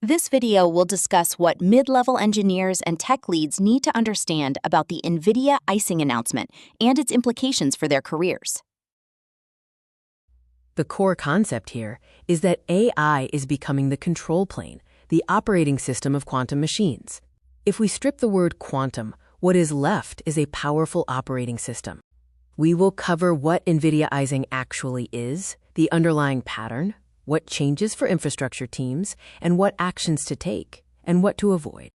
This video will discuss what mid-level engineers and tech leads need to understand about the NVIDIA Ising announcement and its implications for their careers. The core concept here is that AI is becoming the control plane, the operating system of quantum machines. If we strip the word quantum, what is left is a powerful operating system. We will cover what NVIDIA Ising actually is, the underlying pattern, what changes for infrastructure teams, and what actions to take, and what to avoid.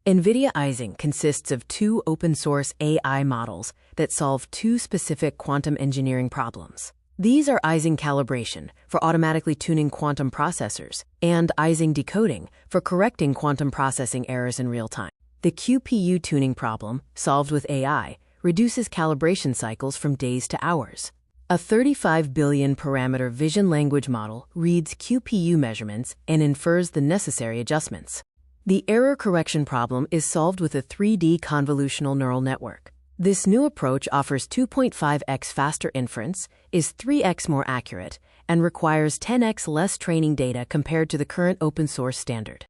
NVIDIA Ising consists of two open-source AI models that solve two specific quantum engineering problems. These are Ising calibration for automatically tuning quantum processors and Ising decoding for correcting quantum processing errors in real time. The QPU tuning problem, solved with AI, reduces calibration cycles from days to hours. A 35 billion parameter vision language model reads QPU measurements and infers the necessary adjustments. The error correction problem is solved with a 3D convolutional neural network. This new approach offers 2.5x faster inference, is 3x more accurate, and requires 10x less training data compared to the current open-source standard.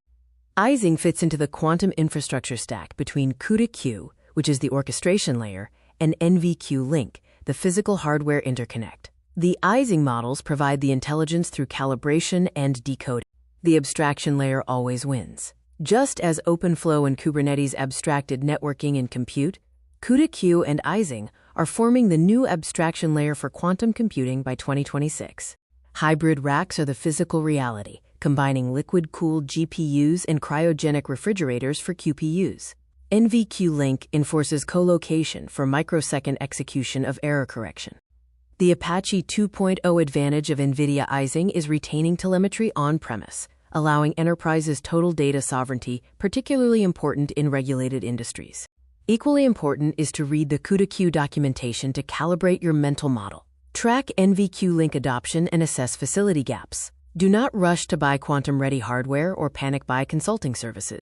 Ising fits into the quantum infrastructure stack between cuda-q, which is the orchestration layer, and NVQ link, the physical hardware interconnect. The Ising models provide the intelligence through calibration and decoding. The abstraction layer always wins. Just as OpenFlow and Kubernetes abstracted networking and compute, cuda-q and Ising are forming the new abstraction layer for quantum computing by 2026. Hybrid racks are the physical reality, combining liquid-cooled GPUs and cryogenic refrigerators for QPUs. NVQ link enforces co-location for microsecond execution of error correction. The Apache 2.0 advantage of NVIDIA Ising is retaining telemetry on-premise, allowing enterprises total data sovereignty, particularly important in regulated industries. Equally important is to read the cuda-q documentation to calibrate your mental model. Track NVQ link adoption and assess facility gaps. Do not rush to buy quantum-ready hardware or panic buy consulting services.